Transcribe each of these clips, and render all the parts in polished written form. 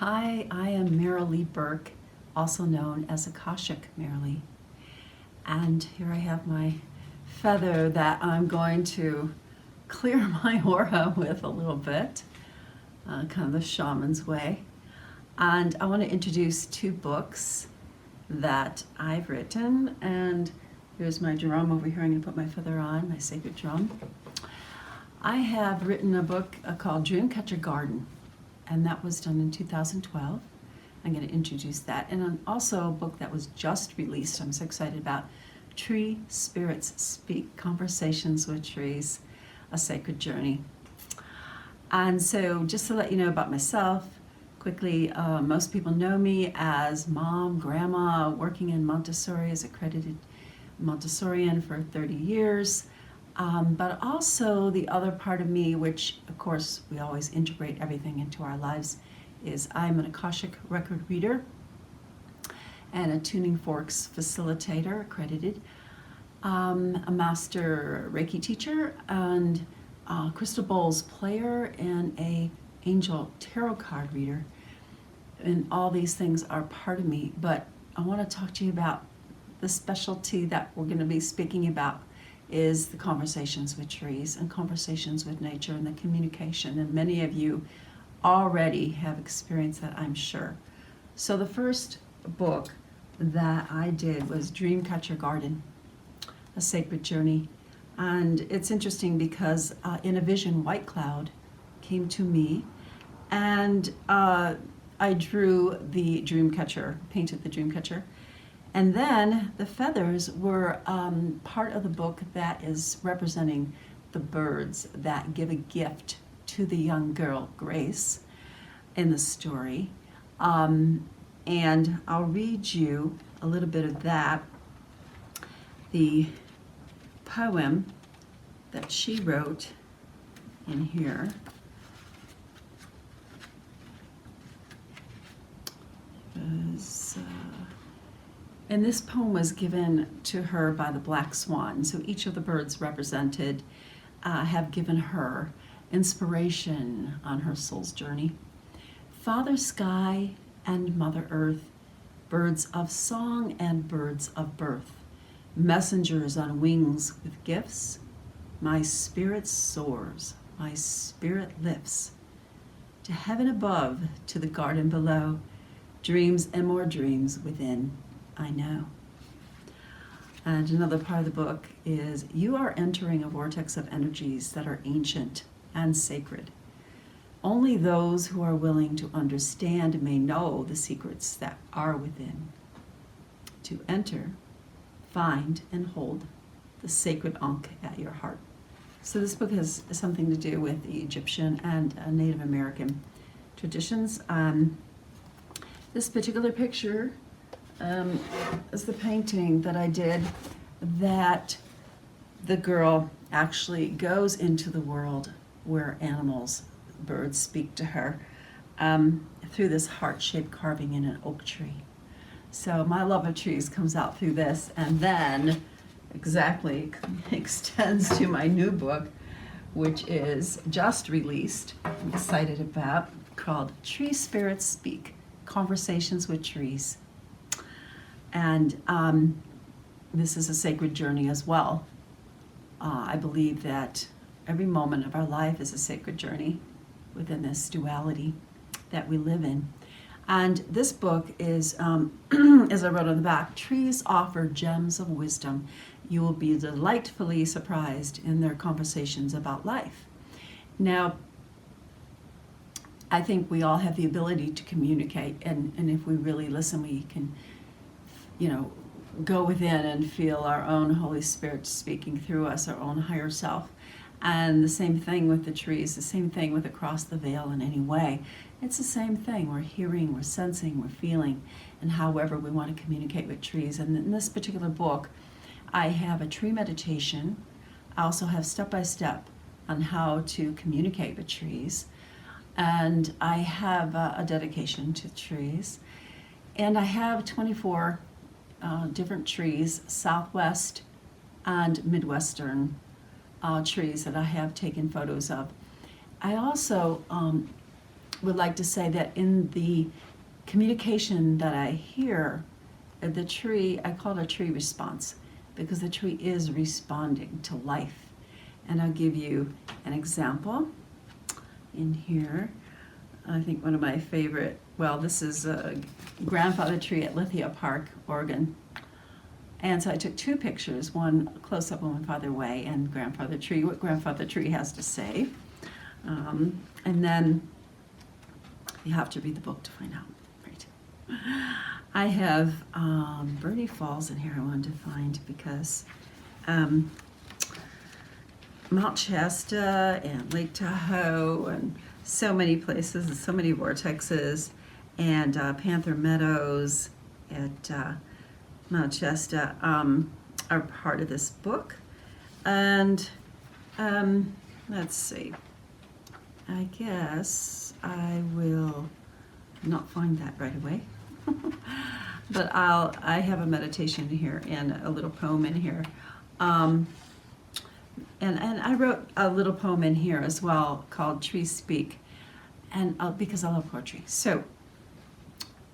Hi, I am Merrilee Burke, also known as Akashic Merrilee. And here I have my feather that I'm going to clear my aura with a little bit, kind of the shaman's way. And I want to introduce two books that I've written. And here's my drum over here. I'm going to put my feather on, my sacred drum. I have written a book called Dreamcatcher Garden, and that was done in 2012. I'm going to introduce that. And also a book that was just released, I'm so excited about, Tree Spirits Speak, Conversations with Trees, A Sacred Journey. And so just to let you know about myself, quickly, most people know me as mom, grandma, working in Montessori as accredited Montessorian for 30 years. But also the other part of me, which of course we always integrate everything into our lives, is I'm an Akashic record reader and a tuning forks facilitator, accredited, a master Reiki teacher, and a crystal bowls player, and a angel tarot card reader. And all these things are part of me, but I want to talk to you about the specialty that we're going to be speaking about is the conversations with trees and conversations with nature and the communication. And many of you already have experienced that, I'm sure. So the first book that I did was Dreamcatcher Garden, A Sacred Journey. And it's interesting because in a vision, White Cloud came to me, and I drew the Dreamcatcher, painted the Dreamcatcher. And then the feathers were part of the book that is representing the birds that give a gift to the young girl, Grace, in the story. And I'll read you a little bit of that. The poem that she wrote in here was... and this poem was given to her by the Black Swan. So each of the birds represented have given her inspiration on her soul's journey. Father Sky and Mother Earth, birds of song and birds of birth, messengers on wings with gifts, my spirit soars, my spirit lifts, to heaven above, to the garden below, dreams and more dreams within. I know. And another part of the book is, you are entering a vortex of energies that are ancient and sacred. Only those who are willing to understand may know the secrets that are within. To enter, find, and hold the sacred Ankh at your heart. So this book has something to do with the Egyptian and Native American traditions. This particular picture is the painting that I did, that the girl actually goes into the world where animals, birds, speak to her through this heart-shaped carving in an oak tree. So my love of trees comes out through this, and then exactly extends to my new book, which is just released, I'm excited about, called Tree Spirits Speak, Conversations with Trees. And this is a sacred journey as well. I believe that every moment of our life is a sacred journey within this duality that we live in. And this book is, as I wrote on the back, trees offer gems of wisdom. You will be delightfully surprised in their conversations about life. Now, I think we all have the ability to communicate, and if we really listen, we can, go within and feel our own Holy Spirit speaking through us, our own higher self. And the same thing with the trees, the same thing with Across the Veil in any way. It's the same thing. We're hearing, we're sensing, we're feeling, and however we want to communicate with trees. And in this particular book, I have a tree meditation. I also have step-by-step on how to communicate with trees. And I have a dedication to trees. And I have 24 different trees, Southwest and Midwestern trees that I have taken photos of. I also would like to say that in the communication that I hear, the tree, I call it a tree response, because the tree is responding to life. And I'll give you an example in here. I think one of my favorite, well, this is a grandfather tree at Lithia Park, Oregon. And so I took two pictures, one close up and one farther away, and grandfather tree, what grandfather tree has to say. And then you have to read the book to find out. Right. I have Bernie Falls in here I wanted to find because Mount Shasta and Lake Tahoe and so many places and so many vortexes, and Panther Meadows at Mount Shasta are part of this book. And let's see, I guess I will not find that right away. But I have a meditation here and a little poem in here. And I wrote a little poem in here as well called Trees Speak, and because I love poetry. So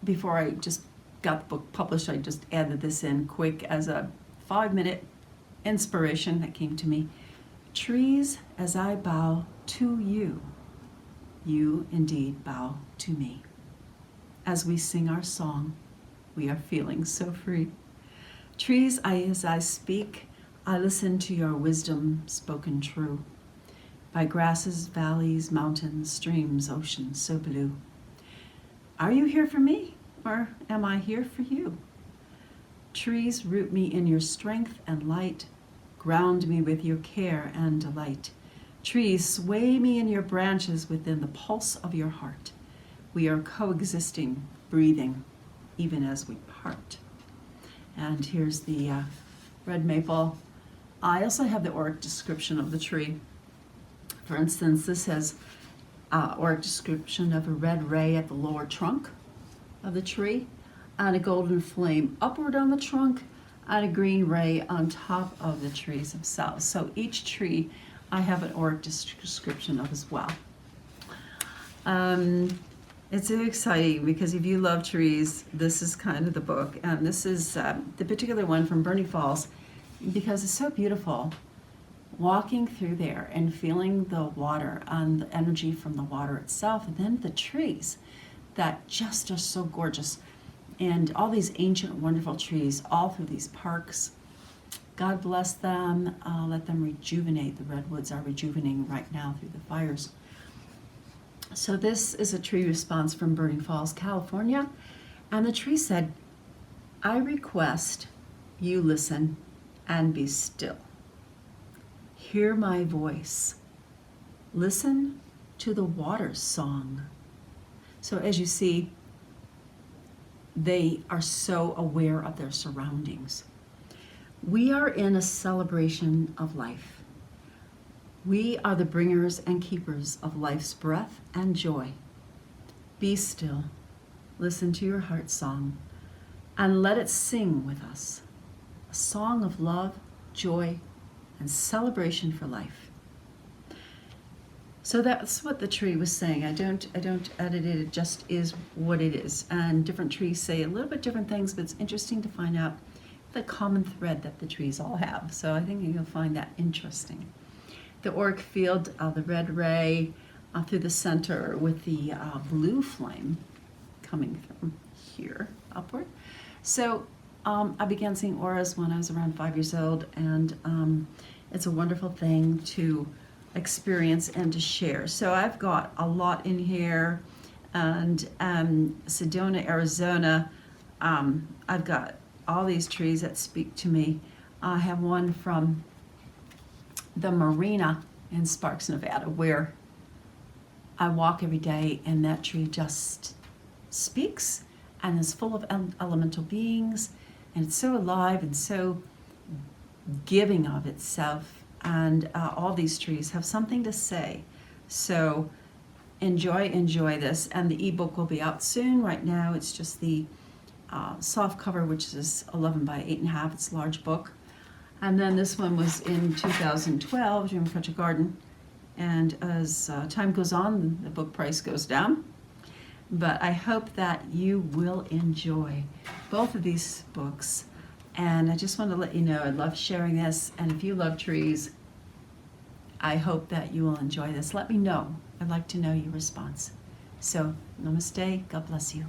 before I just got the book published, I just added this in quick as a 5-minute inspiration that came to me. Trees, as I bow to you, you indeed bow to me. As we sing our song, we are feeling so free. Trees, as I speak, I listen to your wisdom spoken true. By grasses, valleys, mountains, streams, oceans so blue. Are you here for me, or am I here for you? Trees, root me in your strength and light. Ground me with your care and delight. Trees, sway me in your branches within the pulse of your heart. We are coexisting, breathing, even as we part. And here's the red maple. I also have the auric description of the tree. For instance, this has auric description of a red ray at the lower trunk of the tree, and a golden flame upward on the trunk, and a green ray on top of the trees themselves. So each tree I have an auric description of as well. It's so exciting because if you love trees, this is kind of the book. And this is the particular one from Bernie Falls because it's so beautiful. Walking through there and feeling the water and the energy from the water itself, and then the trees that just are so gorgeous. And all these ancient, wonderful trees all through these parks. God bless them. Let them rejuvenate. The redwoods are rejuvenating right now through the fires. So this is a tree response from Burning Falls, California. And the tree said, I request you listen and be still. Hear my voice. Listen to the water's song. So as you see, they are so aware of their surroundings. We are in a celebration of life. We are the bringers and keepers of life's breath and joy. Be still, listen to your heart song, and let it sing with us. A song of love, joy, and celebration for life. So that's what the tree was saying. I don't edit it, it just is what it is. And different trees say a little bit different things, but it's interesting to find out the common thread that the trees all have. So I think you'll find that interesting. The auric field, the red ray through the center with the blue flame coming from here upward. So I began seeing auras when I was around 5 years old, and it's a wonderful thing to experience and to share. So I've got a lot in here, and Sedona, Arizona, I've got all these trees that speak to me. I have one from the marina in Sparks, Nevada, where I walk every day, and that tree just speaks and is full of elemental beings, and it's so alive and so giving of itself. And all these trees have something to say. So enjoy this. And the ebook will be out soon. Right now it's just the soft cover, which is 11 by 8.5. It's a large book. And then this one was in 2012, Dreamcatcher Garden. And as time goes on, the book price goes down. But I hope that you will enjoy both of these books. And I just want to let you know I love sharing this. And if you love trees, I hope that you will enjoy this. Let me know. I'd like to know your response. So, namaste. God bless you.